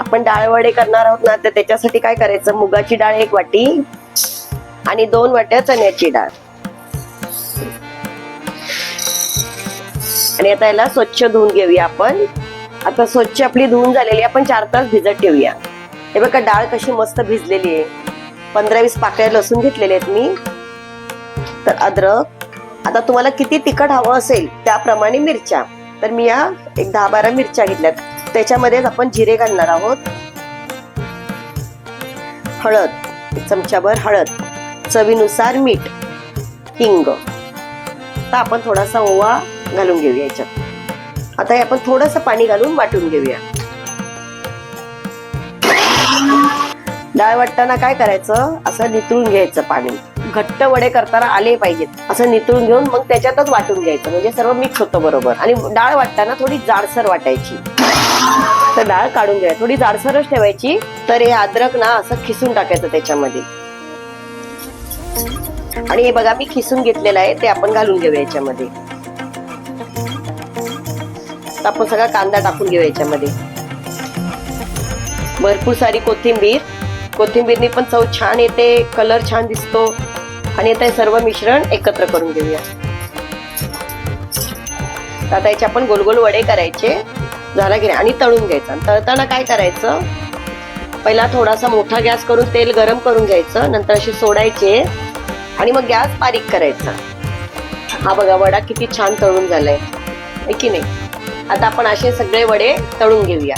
आपण डाळ वडे करणार आहोत ना, तर त्याच्यासाठी काय करायचं, मुगाची डाळ 1 वाटी आणि 2 वाट्या चण्याची डाळ. आणि आता याला स्वच्छ धुवून घेऊया आपण. आता स्वच्छ आपली धुवून झालेली, आपण 4 तास भिजत ठेवूया. हे बघा डाळ कशी मस्त भिजलेली आहे. 15-20 पाकळ्या लसूण घेतलेले आहेत मी. तर अद्रक, आता तुम्हाला किती तिखट हवं असेल त्याप्रमाणे मिरच्या. तर मी या एक 10-12 मिरच्या घेतल्यात. त्याच्यामध्येच आपण जिरे घालणार आहोत. हळद 1 चमचाभर हळद, चवीनुसार मीठ, हिंग. आता आपण थोडासा ओवा घालून घेऊया याच्यात. आता हे आपण थोडंसं पाणी घालून वाटून घेऊया. डाळ वाटताना काय करायचं, असं नितळून घ्यायचं पाणी. घट्ट वडे करताना आले पाहिजेत, असं नितळून घेऊन मग त्याच्यातच वाटून घ्यायचं, म्हणजे सर्व मिक्स होतं बरोबर. आणि डाळ वाटताना थोडी जाडसर वाटायची. तर डाळ काढून घ्या, थोडी जाडसरच ठेवायची. तर हे अद्रक ना असं खिसून टाकायचं त्याच्यामध्ये. आणि हे बघा मी खिसून घेतलेलं आहे, ते आपण घालून घेऊया याच्यामध्ये. आपण सगळा कांदा टाकून घेऊया याच्यामध्ये. भरपूर सारी कोथिंबीरनी पण चव छान येते, कलर छान दिसतो. आणि आता हे सर्व मिश्रण एकत्र करून घेऊया. आता याचे आपण गोल गोल वडे करायचे. झाला की नाही, आणि तळून घ्यायचं. तळताना काय करायचं, पहिला थोडासा मोठा गॅस करून तेल गरम करून घ्यायचं, नंतर असे सोडायचे आणि मग गॅस बारीक करायचा. हा बघा वडा किती छान तळून झालाय, है की नाही. आता आपण असे सगळे वडे तळून घेऊया.